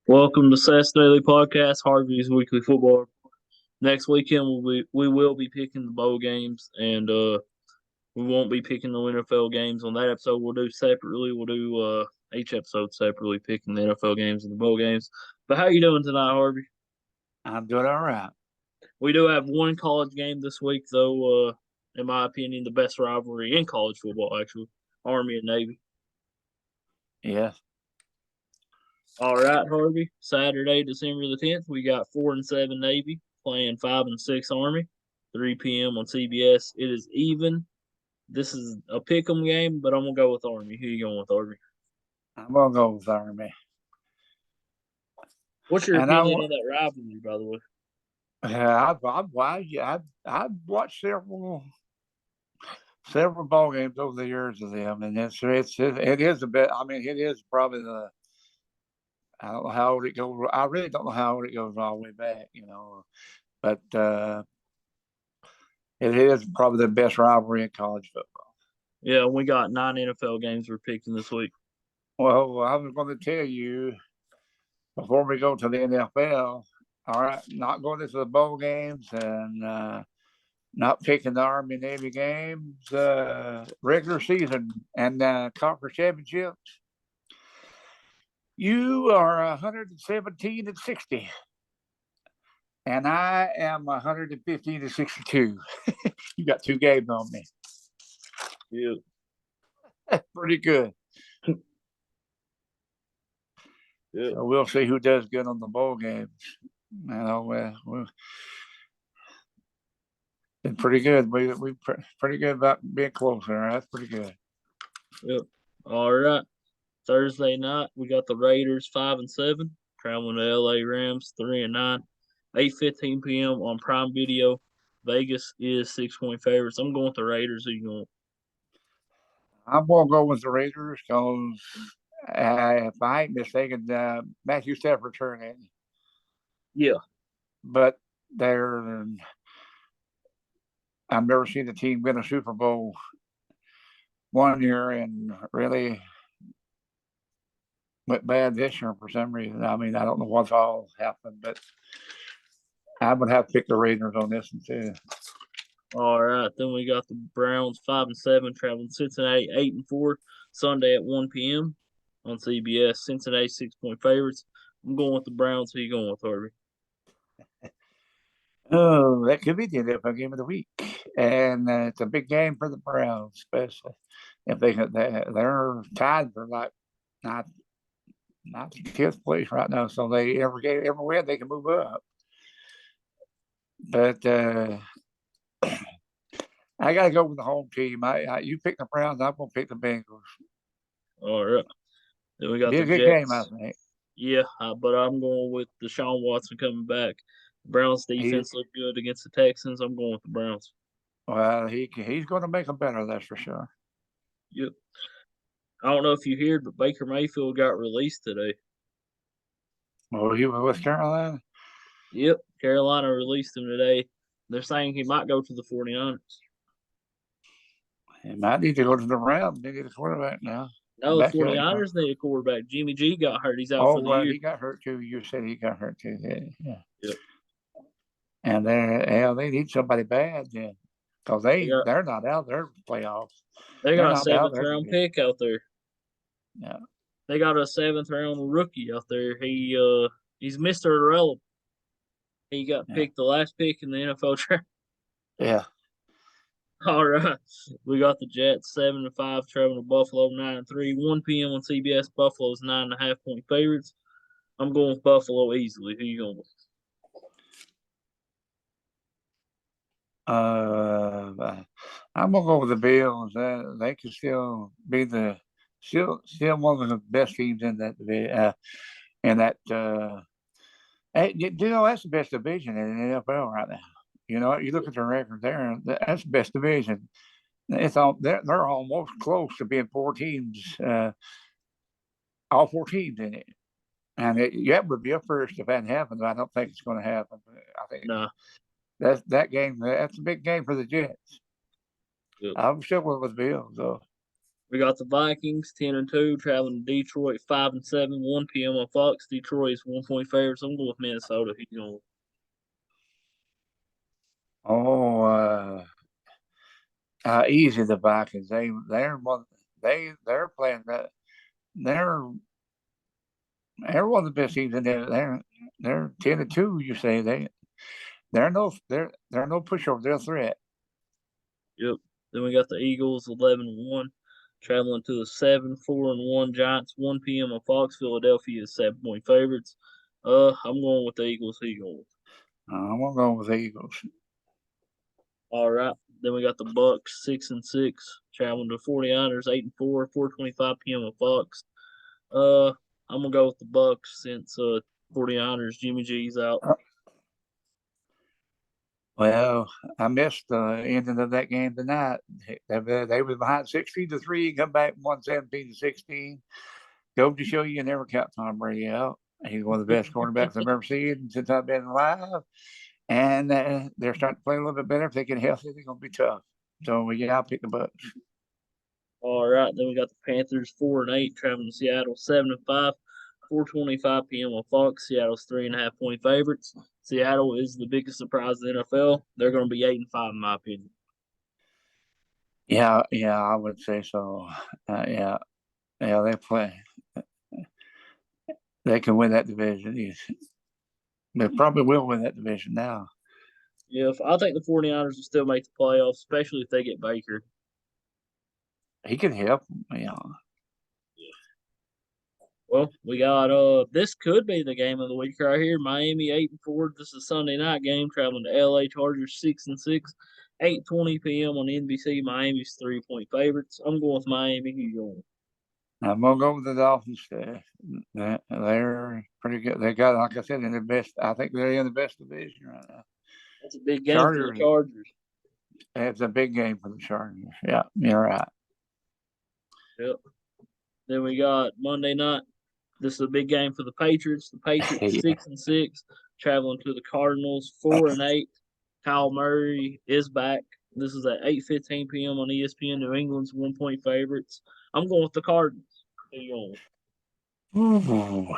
Welcome to Sass Daily Podcast, Harvey's weekly football. Next weekend we will be picking the bowl games, and we won't be picking the NFL games on that episode. We'll do separately. We'll do each episode separately, picking the NFL games and the bowl games. But how you doing tonight, Harvey? I'm doing all right. We do have one college game this week, though. In my opinion, the best rivalry in college football, actually, Army and Navy. Yes. All right, Harvey. Saturday, December the 10th, we got 4-7 Navy playing 5-6 Army, 3 p.m. on CBS. It is even. This is a pick 'em game, but I'm gonna go with Army. Who you going with, Army? I'm gonna go with Army. What's your And I, opinion of that rivalry, by the way? I've watched several ball games over the years of them, and it is a bit. I mean, it is probably the. I don't know how old it goes. I really don't know how old it goes all the way back, but it is probably the best rivalry in college football. Yeah, we got 9 NFL games we're picking this week. Well, I was going to tell you before we go to the NFL. All right, not going into the bowl games and not picking the Army Navy games, regular season and conference championships. You are 117-60, and I am 115-62. You got 2 games on me. Yeah. That's pretty good. Yeah. So we'll see who does good on the bowl games. We've been pretty good. We pretty good about being closer. That's pretty good. Yep. All right. Thursday night, we got the Raiders 5-7 traveling to LA Rams 3-9, 8:15 p.m. on Prime Video. Vegas is 6-point favorites. I'm going with the Raiders. Who you going? I'm gonna go with the Raiders because if I ain't mistaken, Matthew Stafford's hurt, Yeah. but they're. I've never seen a team win a Super Bowl one year and really went bad this year for some reason. I mean, I don't know what's all happened, but I would have to pick the Raiders on this one too. All right. Then we got the Browns 5-7 traveling to Cincinnati 8-4 Sunday at 1 p.m. on CBS. Cincinnati 6-point favorites. I'm going with the Browns. Who you going with, Harvey? Oh, that could be the NFL game of the week, and it's a big game for the Browns, especially if they're tied for like not the 10th place right now. So they every win they can move up. But I got to go with the home team. You pick the Browns, I'm gonna pick the Bengals. All right. Then we got Be the a good Jets. game, I think. Yeah, but I'm going with Deshaun Watson coming back. Browns defense looked good against the Texans. I'm going with the Browns. Well, he's going to make them better, that's for sure. Yep. I don't know if you heard, but Baker Mayfield got released today. Oh, he was with Carolina? Yep, Carolina released him today. They're saying he might go to the 49ers. He might need to go to the Rams. They need a quarterback now. No, the 49ers need a quarterback. Jimmy G got hurt. He's out for the year. He got hurt too. You said he got hurt too. Yeah. Yep. And they need somebody bad then, because they're not out there playoffs. They got a 7th-round pick out there. Yeah. They got a 7th-round rookie out there. He's Mr. Irrelevant. He got picked the last pick in the NFL draft. Yeah. All right. We got the Jets 7-5 traveling to Buffalo 9-3. 1 p.m. on CBS. Buffalo's 9.5-point favorites. I'm going with Buffalo easily. Who you going with? I'm gonna go with the Bills. They can still be still one of the best teams in that that's the best division in the NFL right now. You look at the record there. That's the best division. They're almost close to being 4 teams. All 4 teams in it, and that would be a first if that happened. But I don't think it's going to happen. I think that game. That's a big game for the Jets. Yep. I'm still with Bills though. We got the Vikings 10-2 traveling to Detroit 5-7, 1 p.m. on Fox. Detroit is 1 point favorites. I'm going with Minnesota. Who's going? Oh, easy the Vikings. They're playing that. They're they're one of the best teams in there. They're 10-2. You say they're no pushover. They're a threat. Yep. Then we got the Eagles 11-1 traveling to the 7-4-1 Giants 1 p.m. on Fox. Philadelphia is 7 point favorites. I'm going with the Eagles. Who you going with? I'm gonna go with the Eagles. All right. Then we got the Bucks 6-6 traveling to 49ers 8-4, 4:25 p.m. on Fox. Uh, I'm gonna go with the Bucks since 49ers Jimmy G's out. Uh, Well, I missed the ending of that game tonight. They was behind 16-3, come back and won 17-16. Go to show you never count Tom Brady out. He's one of the best quarterbacks I've ever seen since I've been alive. And they're starting to play a little bit better. If they get healthy, they're going to be tough. So, yeah, I'll pick the Bucks. All right. Then we got the Panthers 4-8 traveling to Seattle 7-5. 4:25 p.m. on Fox. Seattle's 3.5 point favorites. Seattle is the biggest surprise in the NFL. They're going to be 8-5 in my opinion. Yeah, I would say so. They play. They can win that division. They probably will win that division now. Yeah, I think the 49ers will still make the playoffs, especially if they get Baker. He can help. Yeah. Well, we got this could be the game of the week right here. Miami 8-4. This is a Sunday night game traveling to LA Chargers 6-6. 8:20 p.m. on NBC. Miami's 3 point favorites. I'm going with Miami. Who you going? I'm gonna go with the Dolphins. They're pretty good. They got, like I said, in the best. I think they're in the best division right now. That's a big game for the Chargers. Chargers. It's a big game for the Chargers. Yeah, you're right. Yep. Then we got Monday night. This is a big game for the Patriots. The Patriots Yeah. 6-6, traveling to the Cardinals 4-8. Kyle Murray is back. This is at 8:15 p.m. on ESPN. New England's 1 point favorites. I'm going with the Cardinals. Who you going with? Ooh.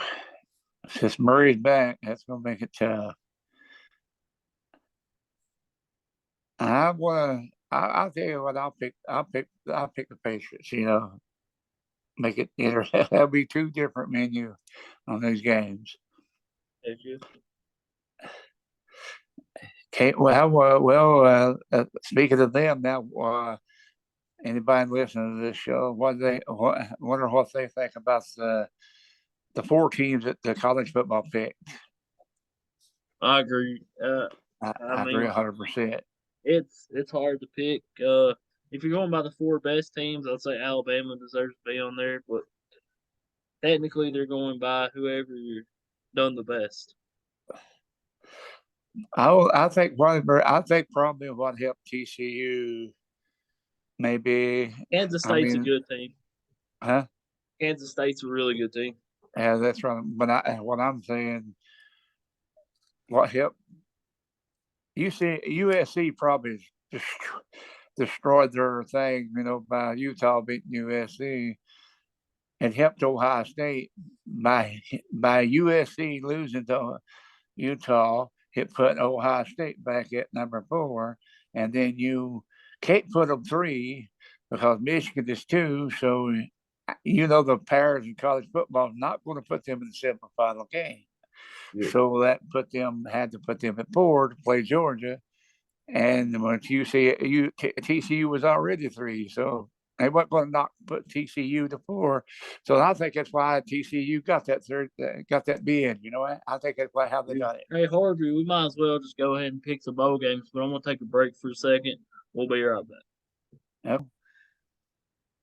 Since Murray's back, that's gonna make it tough. I'll tell you what. I'll pick the Patriots. Make it either. There'll be two different menus on these games. Thank you. Okay. Speaking of them now, anybody listening to this show, wonder what they think about the four teams that the college football picked. I agree. I I agree mean, 100%. it's hard to pick. If you're going by the four best teams, I'd say Alabama deserves to be on there, but technically they're going by whoever done the best. I think probably what helped TCU maybe. Kansas I State's a mean, good team. huh? Kansas State's a really good team. Yeah, that's right. But what I'm saying, what helped USC probably just destroyed their thing, by Utah beating USC. It helped Ohio State by USC losing to Utah. It put Ohio State back at number 4, and then you can't put them 3 because Michigan is 2. So the powers in college football is not going to put them in the semifinal game. Yeah. So that had to put them at 4 to play Georgia. And when TCU was already 3, so they weren't going to put TCU to 4. So I think that's why TCU got that bid. I think that's how they got it. Hey Harvey, we might as well just go ahead and pick some bowl games, but I'm gonna take a break for a second. We'll be right back. Yep.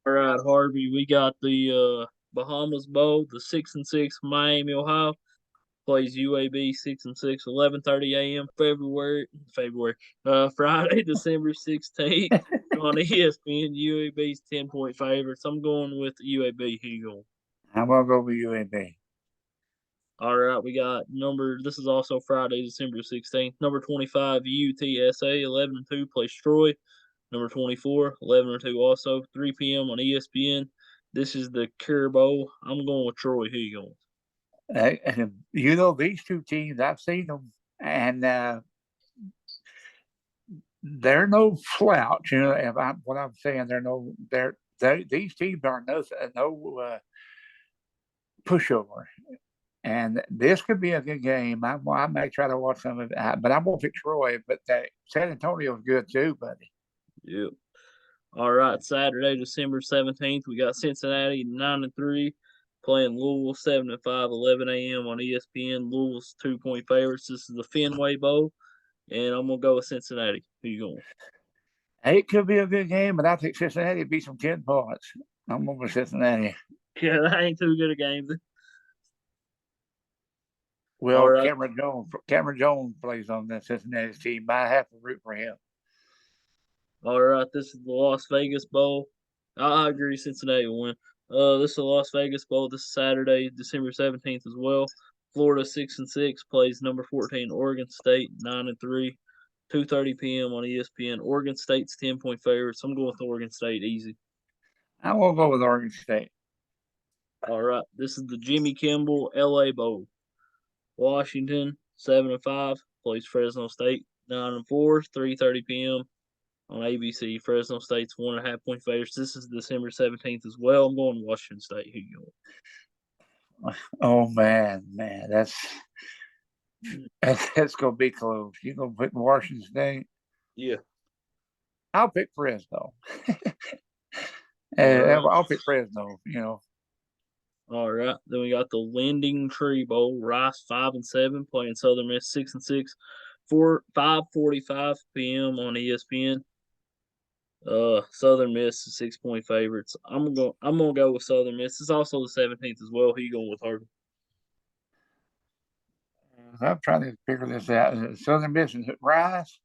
All right, Harvey, we got the Bahamas Bowl, the 6-6 Miami, Ohio. Plays UAB 6-6, 11:30 a.m. Friday, December 16th on ESPN. UAB's 10 point favorites. I'm going with UAB. Who you going? I'm gonna go with UAB. All right, we got this is also Friday, December 16th. Number 25, UTSA, 11-2, plays Troy. number 24, 11-2 also, 3 p.m. on ESPN. This is the Cure Bowl. I'm going with Troy. Who you going? These two teams, I've seen them, and they're no slouch. What I'm saying, these teams are no pushover. And this could be a good game. I may try to watch some of it, but I'm going to pick Troy. But San Antonio's good too, buddy. Yep. All right, Saturday, December 17th, we got Cincinnati 9-3 playing Louisville 7-5, 11 a.m. on ESPN. Louisville's 2-point favorites. This is the Fenway Bowl, and I'm gonna go with Cincinnati. Who you going? Hey, it could be a good game, but I think Cincinnati beat some 10 points. I'm going with Cincinnati. Yeah, that ain't too good a game. All Well, right, Cameron Jones plays on the Cincinnati team. I have to root for him. all right. This is the Las Vegas Bowl. I agree, Cincinnati will win. This is the Las Vegas Bowl. This is Saturday, December 17th as well. Florida 6-6 plays number 14 Oregon State 9-3. 2:30 p.m. on ESPN. Oregon State's 10-point favorites. I'm going with Oregon State easy. I will go with Oregon State. All right, this is the Jimmy Kimmel LA Bowl. Washington 7-5 plays Fresno State 9-4. 3:30 p.m. on ABC. Fresno State's 1.5-point favorites. This is December 17th as well. I'm going Washington State. Who you going? Oh man, that's gonna be close. You gonna pick Washington State? Yeah. I'll pick Fresno. Right. I'll pick Fresno. All right. Then we got the Lending Tree Bowl. Rice 5-7 playing Southern Miss 6-6. 5:45 p.m. on ESPN. Southern Miss is 6-point favorites. I'm gonna go with Southern Miss. It's also the 17th as well. Who you going with, Harvey? I'm trying to figure this out. Southern Miss and Rice.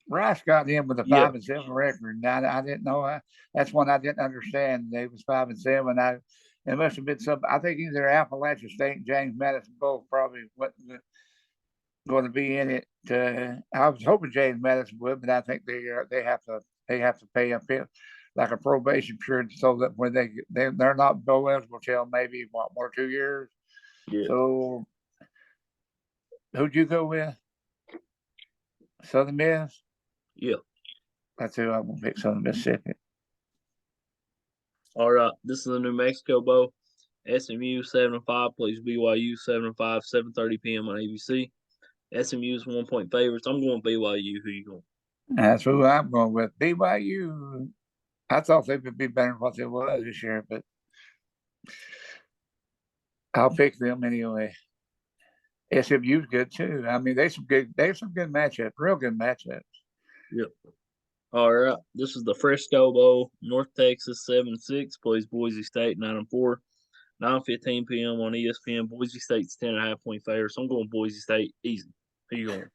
Rice got in with a 5-7 record. I didn't know. That's one I didn't understand. They was 5-7. It must have been some. I think either Appalachian State and James Madison both probably wasn't going to be in it. I was hoping James Madison would, but I think they have to pay a bit like a probation period so that when they're not bowl eligible till maybe 1 or 2 years. Yeah. So who'd you go with? Southern Miss? Yeah. That's who I'm going to pick, Southern Mississippi. All right. This is the New Mexico Bowl. SMU 7-5 plays BYU 7-5, 7:30 p.m. on ABC. SMU's 1-point favorites. I'm going BYU. Who you going? That's who I'm going with. BYU. I thought they would be better than what they was this year, but I'll pick them anyway. SMU's good too. I mean, they have some good matchups, real good matchups. Yep. All right. This is the Frisco Bowl. North Texas 7-6 plays Boise State 9-4. 9:15 p.m. on ESPN. Boise State's 10.5-point favorites. I'm going Boise State easy. Who you going?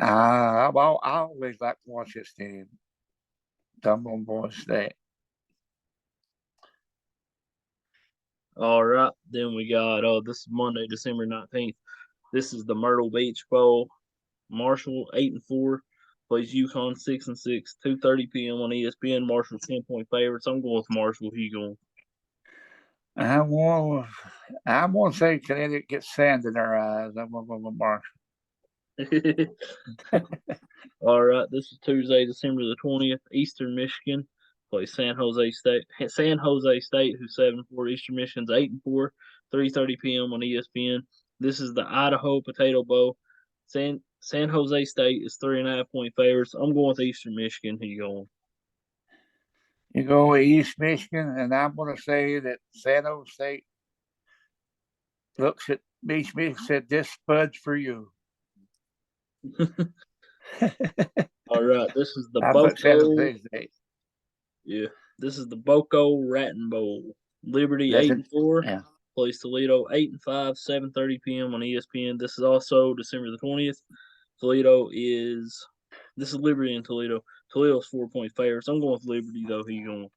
I always like to watch this team. I'm going Boise State. All right. Then we got this is Monday, December 19th. This is the Myrtle Beach Bowl. Marshall 8-4 plays UConn 6-6. 2:30 p.m. on ESPN. Marshall 10-point favorites. I'm going with Marshall. Who you going? I'm going to say Connecticut gets sand in their eyes. I'm going to go with Marshall. All right. This is Tuesday, December the 20th. Eastern Michigan plays San Jose State. San Jose State, who's 7-4. Eastern Michigan's 8-4. 3:30 p.m. on ESPN. This is the Idaho Potato Bowl. San Jose State is 3.5-point favorites. I'm going with Eastern Michigan. Who you going? You go with East Michigan, and I'm going to say that San Jose State looks at East Michigan and said, "This spud's for you." All right, this is the Boko. Yeah, this is the Boko Raton Bowl. Liberty 8-4 plays Toledo 8-5, 7:30 p.m. on ESPN. This is also December the 20th. This is Liberty and Toledo. Toledo's 4-point favorites. I'm going with Liberty though. Who you going?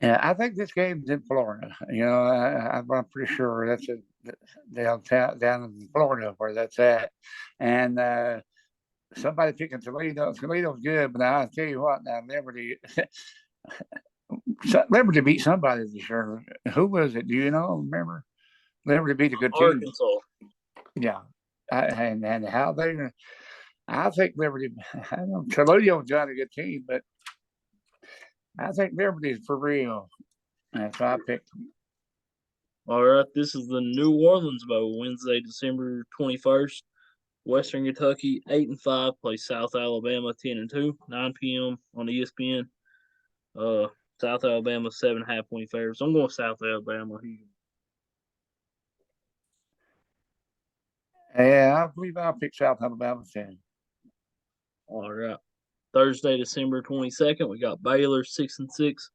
Yeah, I think this game's in Florida. I'm pretty sure that's down in Florida where that's at, and somebody picking Toledo. Toledo's good, but I tell you what, now Liberty, Liberty beat somebody this year. Who was it? Do you know? Remember? Liberty beat a good team. Arkansas. Yeah, and how they. I think Liberty. I don't know, Toledo's got a good team, but I think Liberty's for real. And so I picked them. All right, this is the New Orleans Bowl, Wednesday, December 21st. Western Kentucky 8-5 plays South Alabama 10-2, 9 p.m. on ESPN. South Alabama 7.5 point favorites. I'm going South Alabama. Yeah, I believe I'll pick South Alabama 10. All right. Thursday, December 22nd, we got Baylor 6-6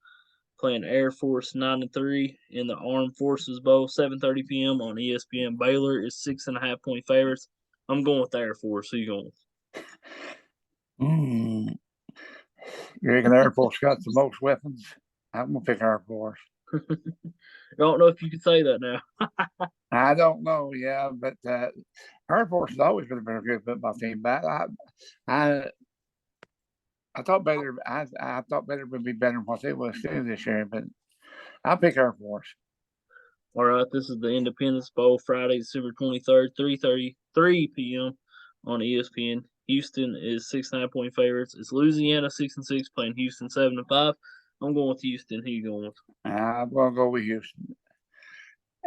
playing Air Force 9-3 in the Armed Forces Bowl, 7:30 p.m. on ESPN. Baylor is 6.5 point favorites. I'm going with Air Force. Who you going with? You reckon Air Force got the most weapons? I'm gonna pick Air Force. I don't know if you can say that now. I don't know, yeah, but Air Force has always been a very good football team. But I, I thought Baylor, I thought Baylor would be better than what it was too this year. But I'll pick Air Force. All right, this is the Independence Bowl, Friday, December 23rd, 3:33 p.m. on ESPN. Houston is 6.5 point favorites. It's Louisiana 6-6 playing Houston 7-5. I'm going with Houston. Who you going with? I'm gonna go with Houston.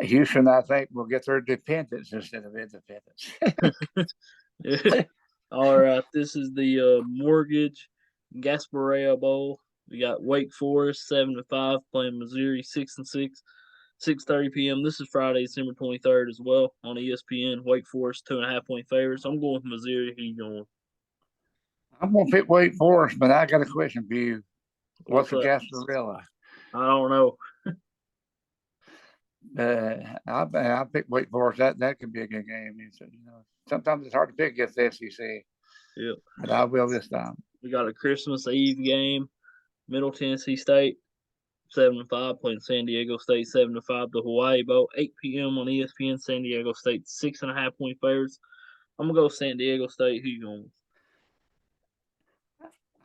Houston, I think, will get their dependence instead of independence. All right, this is the Mortgage Gasparilla Bowl. We got Wake Forest 7-5 playing Missouri 6-6. 6:30 p.m. This is Friday, December 23rd as well on ESPN. Wake Forest 2.5 point favorites. I'm going with Missouri. Who you going? I'm gonna pick Wake Forest, but I got a question for you. What's a That? Gasparilla? I don't know. I pick Wake Forest. That could be a good game. Sometimes it's hard to pick against the SEC. Yep. But I will this time. We got a Christmas Eve game. Middle Tennessee State 7-5 playing San Diego State 7-5. The Hawaii Bowl 8 p.m. on ESPN. San Diego State 6.5 point favorites. I'm gonna go San Diego State. Who you going?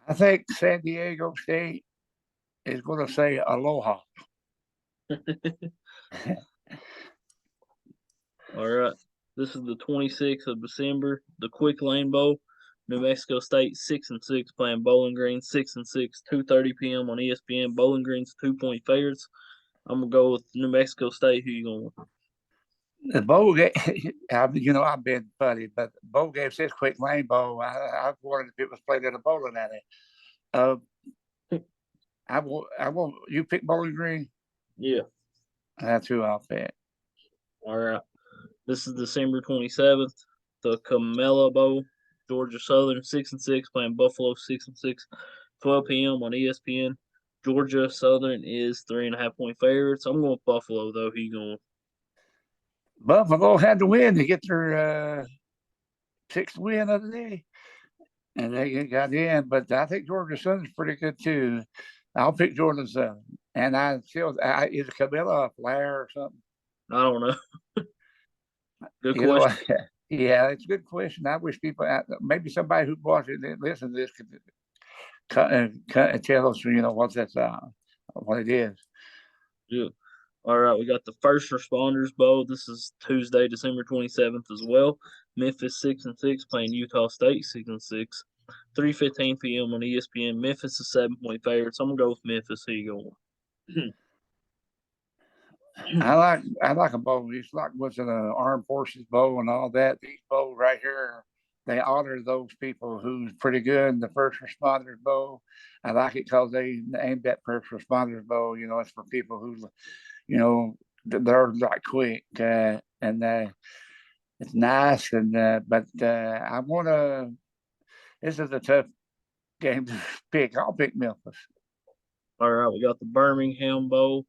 I think San Diego State is going to say aloha. All right. This is the 26th of December, the Quick Lane Bowl. New Mexico State 6-6 playing Bowling Green 6-6, 2:30 p.m. on ESPN. Bowling Green's 2 point favorites. I'm gonna go with New Mexico State. Who you going with? The bowl game, I've been funny, but the bowl game says Quick Lane Bowl. I wondered if it was played at a bowling alley. I will. You pick Bowling Green. Yeah. That's who I'll pick. All right. This is December 27th, the Camella Bowl. Georgia Southern 6-6 playing Buffalo 6-6, 12 p.m. on ESPN. Georgia Southern is 3.5 point favorites. I'm going with Buffalo though. Who you going with? Buffalo had to win to get their sixth win of the day, and they got in. But I think Georgia Southern's pretty good too. I'll pick Georgia Southern, and is Camilla a flare or something? I don't know. Good question. Yeah, it's a good question. I wish people, maybe somebody who watches it, listen to this, could tell us, what it is. Yeah. All right, we got the First Responders Bowl. This is Tuesday, December 27th as well. Memphis 6-6 playing Utah State 6-6. 3:15 p.m. on ESPN. Memphis is 7 point favorites. I'm gonna go with Memphis. Who you going? I like a bowl. It's like what's in the Armed Forces Bowl and all that. These bowls right here, they honor those people who's pretty good in the First Responders Bowl. I like it because they named that First Responders Bowl. It's for people who, they're like quick and it's nice. But I want to. This is a tough game to pick. I'll pick Memphis. All right, we got the Birmingham Bowl.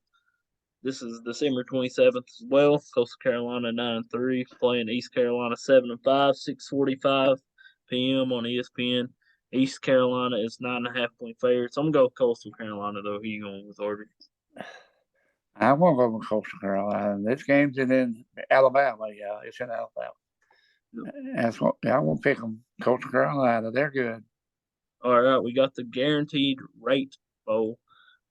This is December 27th as well. Coastal Carolina 9-3 playing East Carolina 7-5, 6:45 p.m. on ESPN. East Carolina is 9.5 point favorites. I'm gonna go with Coastal Carolina though. Who you going with, Harvey? I won't go with Coastal Carolina. This game's in Alabama. Yeah, it's in Alabama. That's what I won't pick them. Coastal Carolina, they're good. All right, we got the Guaranteed Rate Bowl.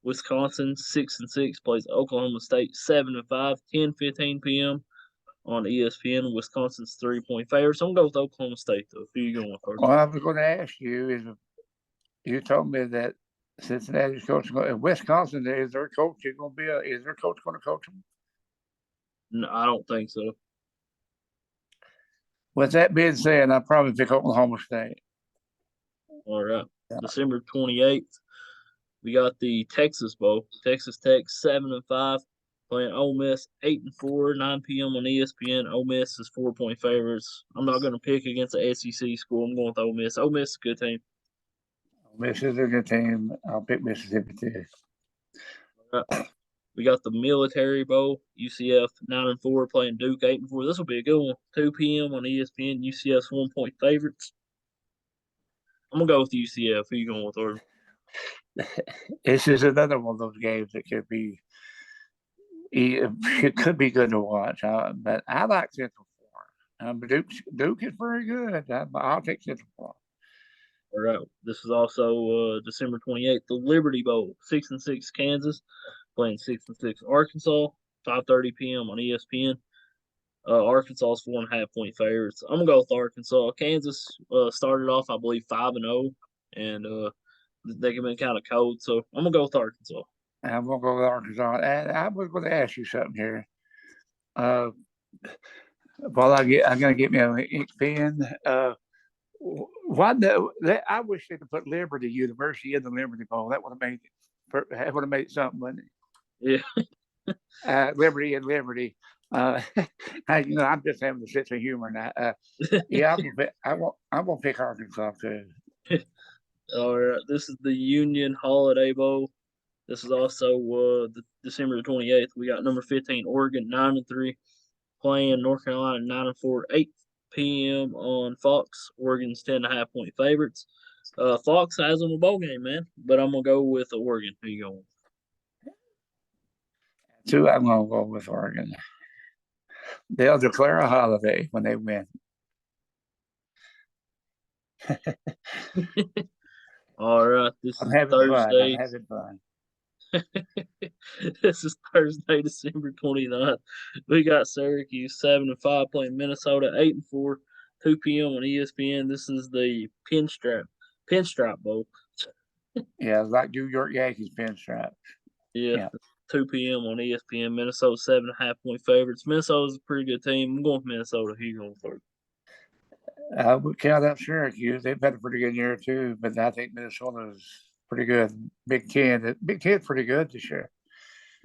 Wisconsin 6-6 plays Oklahoma State 7-5, 10:15 p.m. on ESPN. Wisconsin's 3-point favorites. I'm gonna go with Oklahoma State though. Who you going with first? Well, I was going to ask you is you told me that Cincinnati's coach, Wisconsin is their coach. Is going to be is their coach going to coach them? No, I don't think so. With that being said, I probably pick Oklahoma State. All right, Yeah. December 28th. We got the Texas Bowl. Texas Tech 7-5 playing Ole Miss 8-4, 9 p.m. on ESPN. Ole Miss is 4-point favorites. I'm not going to pick against the SEC school. I'm going with Ole Miss. Ole Miss is a good team. Miss is a good team. I'll pick Mississippi too. All right. We got the Military Bowl. UCF 9-4 playing Duke 8-4. This will be a good one. 2 p.m. on ESPN. UCF's 1-point favorites. I'm gonna go with UCF. Who you going with, Orton? This is another one of those games that it could be good to watch. But I like Central Florida. Duke is very good. I'll take Central Florida. All right. This is also December 28th. The Liberty Bowl. 6-6 Kansas playing 6-6 Arkansas. 5:30 p.m. on ESPN. Arkansas's 1.5-point favorites. I'm gonna go with Arkansas. Kansas started off, I believe, 5-0, and they've been kind of cold. So I'm gonna go with Arkansas. I'm gonna go with Arkansas. And I was going to ask you something here. While I'm gonna get me an ink pen. I wish they could put Liberty University in the Liberty Bowl. That would have made something, wouldn't Yeah. it? Liberty and Liberty. I'm just having a sense of humor now. Yeah, I'm gonna pick Arkansas too. All right. This is the Union Holiday Bowl. This is also December 28th. We got number 15 Oregon 9-3 playing North Carolina 9-4, 8 p.m. on Fox. Oregon's 10.5-point favorites. Fox has them a bowl game, man, but I'm gonna go with Oregon. Who you going? Two, I'm gonna go with Oregon. They'll declare a holiday when they win. All right, this I'm is having Thursday. fun. I'm having fun. This is Thursday, December 29th. We got Syracuse 7-5 playing Minnesota 8-4, 2 p.m. on ESPN. This is the Pinstripe Bowl. Yeah, like New York Yankees pinstripes. Yeah. 2 p.m. on ESPN. Minnesota 7.5-point favorites. Minnesota's a pretty good team. I'm going with Minnesota. Who you going for? I would count out Syracuse. They've had a pretty good year too, but I think Minnesota's pretty good. Big Ten's pretty good this year.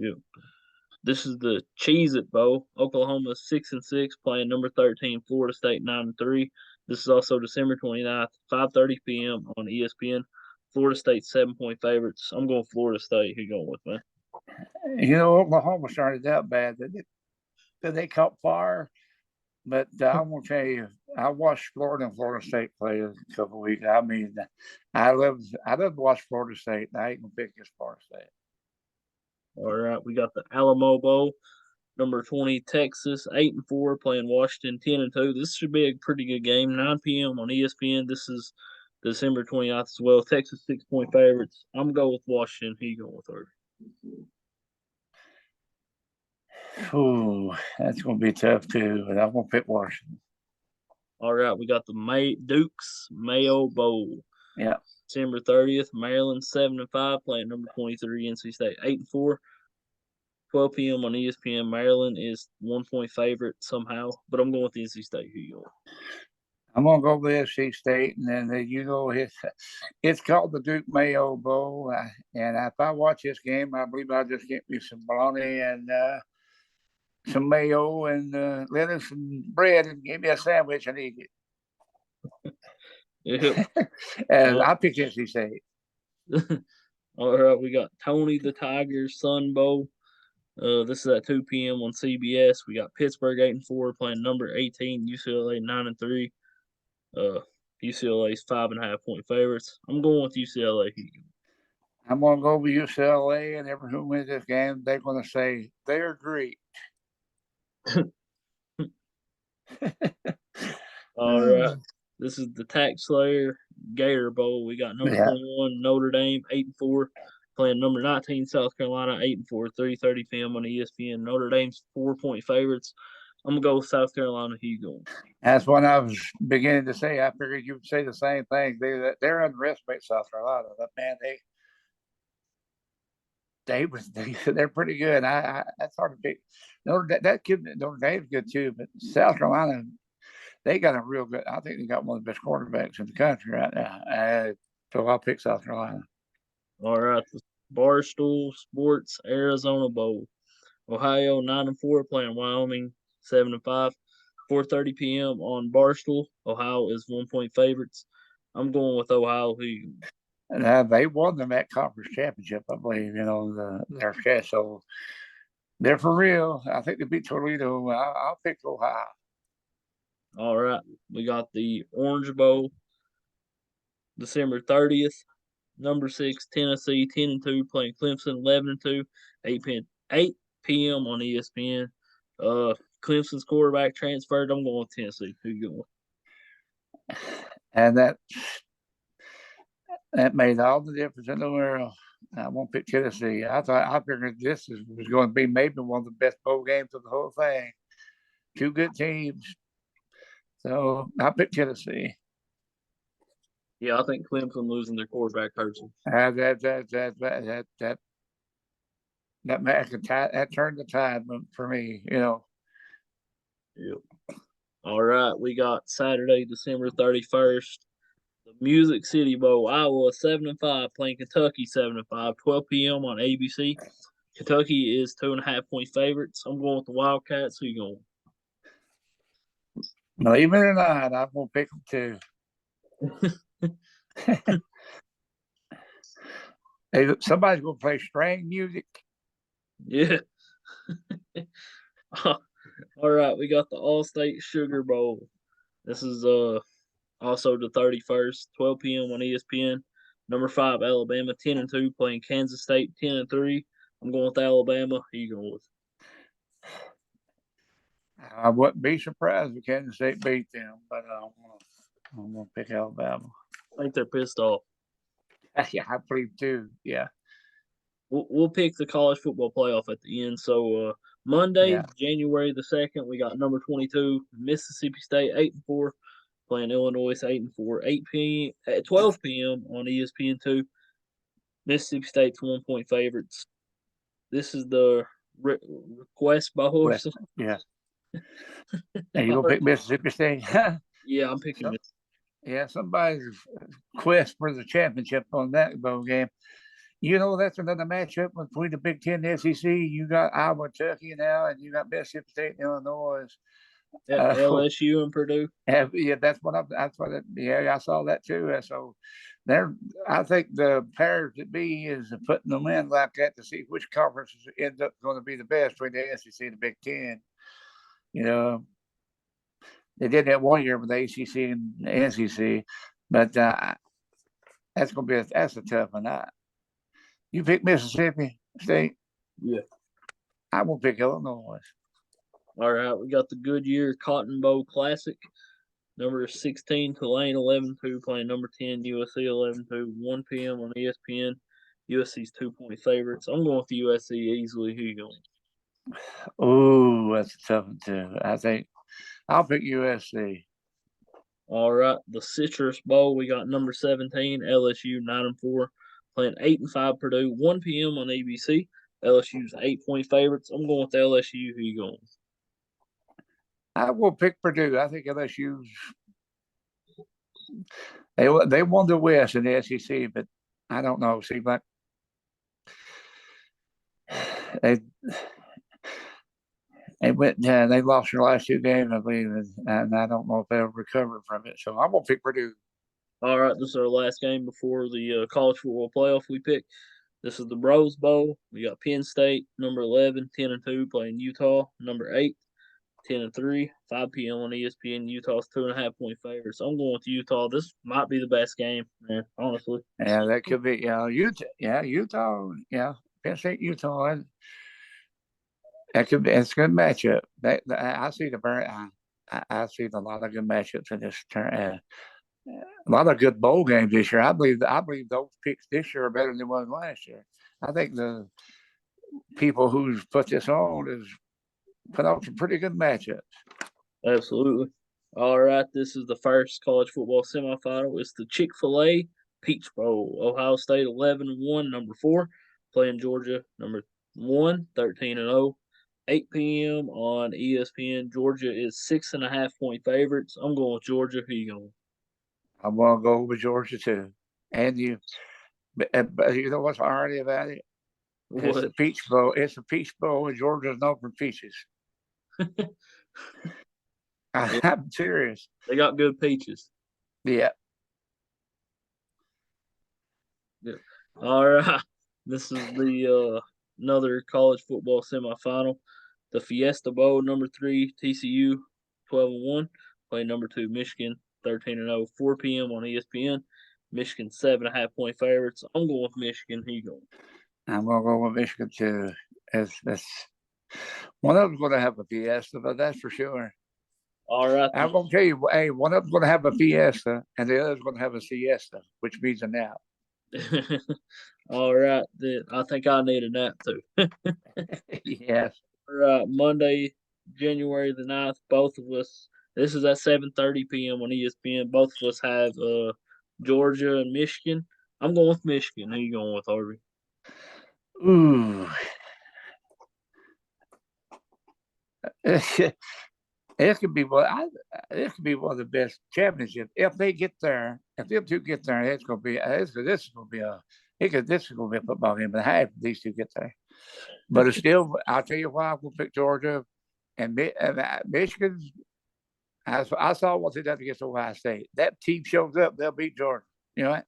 Yeah. This is the Cheez It Bowl. Oklahoma 6-6 playing number 13 Florida State 9-3. This is also December 29th, 5:30 p.m. on ESPN. Florida State 7-point favorites. I'm going Florida State. Who you going with, man? You know, Oklahoma started out bad. They caught fire, but I'm gonna tell you, I watched Florida and Florida State play a couple of weeks. I mean, I love to watch Florida State, and I ain't gonna pick this Florida State. All right, we got the Alamo Bowl. Number 20 Texas 8-4 playing Washington 10-2. This should be a pretty good game. 9 p.m. on ESPN. This is December 29th as well. Texas 6-point favorites. I'm going with Washington. Who you going with her? Ooh, that's gonna be tough too, but I'm gonna pick Washington. All right, we got the Dukes Mayo Bowl. Yeah. December 30th, Maryland 7-5 playing number 23 NC State 8-4. 12 p.m. on ESPN. Maryland is 1-point favorite somehow, but I'm going with the NC State. Who you going? I'm gonna go with NC State, and then it's called the Duke Mayo Bowl. And if I watch this game, I believe I'll just get me some bologna and some mayo and lettuce and bread, and give me a sandwich and eat it. Yep. And I picked NC State. All right, we got Tony the Tiger's Sun Bowl. This is at 2 p.m. on CBS. We got Pittsburgh 8-4 playing number 18 UCLA 9-3. UCLA's 5.5-point favorites. I'm going with UCLA. I'm gonna go with UCLA, and everyone who wins this game, they're gonna say they're great. All right. This is the Tax Slayer Gator Bowl. We got number Yeah, 21 Notre Dame 8-4 playing number 19 South Carolina 8-4 3:30 p.m. on ESPN. Notre Dame's 4-point favorites. I'm gonna go with South Carolina. Who you going? that's what I was beginning to say. I figured you would say the same thing. They're underestimating South Carolina, but man, they're pretty good. That's hard to pick. That kid Notre Dame's good too, but South Carolina, they got a real good. I think they got one of the best quarterbacks in the country right now. So I'll pick South Carolina. All right, the Barstool Sports Arizona Bowl. Ohio 9-4 playing Wyoming 7-5. 4:30 p.m. on Barstool. Ohio is 1-point favorites. I'm going with Ohio. Who you? And they won the MAC conference championship, I believe. Their cast, so they're for real. I think they beat Toledo. I'll pick Ohio. All right, we got the Orange Bowl, December 30th. Number 6 Tennessee 10-2 playing Clemson 11-2. 8 p.m. on ESPN. Clemson's quarterback transferred. I'm going with Tennessee. Who you going? And that made all the difference in the world. I won't pick Tennessee. I figured was going to be maybe one of the best bowl games of the whole thing. Two good teams. So I picked Tennessee. Yeah, I think Clemson losing their quarterback hurts them. That turned the tide for me. Yep. All right, we got Saturday, December 31st. The Music City Bowl, Iowa 7-5 playing Kentucky 7-5, 12 p.m. on ABC. Kentucky is 2.5-point favorites. I'm going with the Wildcats. Who you going? Believe it or not, I'm gonna pick them too. Somebody's gonna play string music. Yeah. All right, we got the All-State Sugar Bowl. This is also the 31st, 12 p.m. on ESPN. Number 5 Alabama 10-2 playing Kansas State 10-3. I'm going with Alabama. Who you going with? I wouldn't be surprised if Kansas State beat them, but I'm gonna pick Alabama. I think they're pissed off. Yeah, I believe too. Yeah. We'll pick the college football playoff at the end. So Monday, Yeah. January the 2nd, we got number 22 Mississippi State 8-4 playing Illinois 8-4. 8 p.m. at 12 p.m. on ESPN2. Mississippi State's 1-point favorites. This is the request bowl. West. Yeah. And you gonna pick Mississippi State? Yeah, I'm picking Mississippi. Yeah, somebody's quest for the championship on that bowl game. That's another matchup between the Big Ten and SEC. You got Iowa, Kentucky now, and you got Mississippi State, and Illinois. LSU and Purdue. Yeah, I saw that too. So I think the powers that be is putting them in like that to see which conferences end up going to be the best between the SEC and the Big Ten. They did that one year with the ACC and the SEC, but that's a tough one. You pick Mississippi State? Yeah. I will pick Illinois. All right, we got the Goodyear Cotton Bowl Classic. Number 16 Tulane 11-2 playing number 10 USC 11-2. 1 p.m. on ESPN. USC's 2-point favorites. I'm going with the USC easily. Who you going? Oh, that's a tough one too. I think I'll pick USC. All right, the Citrus Bowl. We got number 17 LSU 9-4 playing 8-5 Purdue. 1 p.m. on ABC. LSU's 8-point favorites. I'm going with LSU. Who you going? I will pick Purdue. I think LSU's they won the West in the SEC, but I don't know. See, but they went. They lost their last two games, I believe, and I don't know if they'll recover from it. So I'm gonna pick Purdue. All right, this is our last game before the college football playoff we pick. This is the Rose Bowl. We got Penn State, number 11, 10-2, playing Utah, number 8, 10-3, 5 p.m. on ESPN. Utah's 2.5-point favorites. I'm going with Utah. This might be the best game, man, honestly. Yeah, that could be. Utah. Yeah, Utah. Yeah, Penn State, Utah. That could be. It's a good matchup. I see the burn. I've seen a lot of good matchups in this turn. A lot of good bowl games this year. I believe those picks this year are better than ones last year. I think the people who's put this on is put on some pretty good matchups. Absolutely. All right, this is the first college football semifinal. It's the Chick-fil-A Peach Bowl. Ohio State 11-1, number 4, playing Georgia, number 1, 13-0. 8 p.m. on ESPN. Georgia is 6.5-point favorites. I'm going with Georgia. Who you going? I'm going to go with Georgia too. And but you know what's irony about it? It's What? the Peach Bowl. It's the Peach Bowl, and Georgia's known for peaches. Yeah, I'm serious. they got good peaches. Yeah. Yeah. All right. This is the another college football semifinal. The Fiesta Bowl, number 3, TCU 12-1, play number 2, Michigan 13-0, 4 p.m. on ESPN. Michigan 7.5-point favorites. I'm going with Michigan. Who you going? I'm going to go with Michigan too. It's one of them's going to have a fiesta, but that's for sure. All right. I'm going to tell you, hey, one of them's going to have a fiesta, and the other's going to have a siesta, which means a nap. All right. I think I need a nap too. Yes. All right. Monday, January the 9th, both of us. This is at 7:30 p.m. on ESPN. Both of us have Georgia and Michigan. I'm going with Michigan. Who you going with, Harvey? Ooh. It could be it could be one of the best championships if they get there. If them two get there, it's going to be this is going to be this is going to be a football game. But half these two get there, but it's still. I'll tell you why I'm going to pick Georgia and Michigan. I saw what they did against Ohio State. That team shows up, they'll beat Georgia. You know what?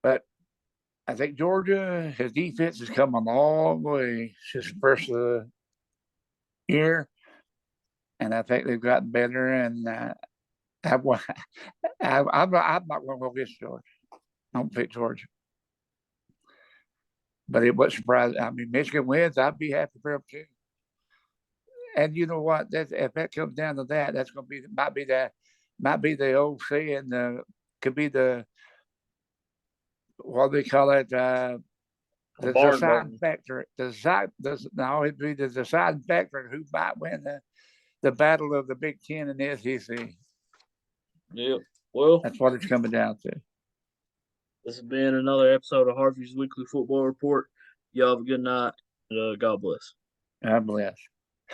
But I think Georgia, his defense has come a long way since the first of the year. And I think they've gotten better. And I'm not going to go against Georgia. I don't pick Georgia. But it was surprising. I mean, Michigan wins, I'd be happy for them too. And you know what? If that comes down to that, that's going to be might be the old saying. Could be the what do they call it? The deciding factor. No, it'd be the deciding factor who might win the battle of the Big Ten and the SEC. Yep. Well, that's what it's coming down to. This has been another episode of Harvey's Weekly Football Report. Y'all have a good night. God bless. God bless.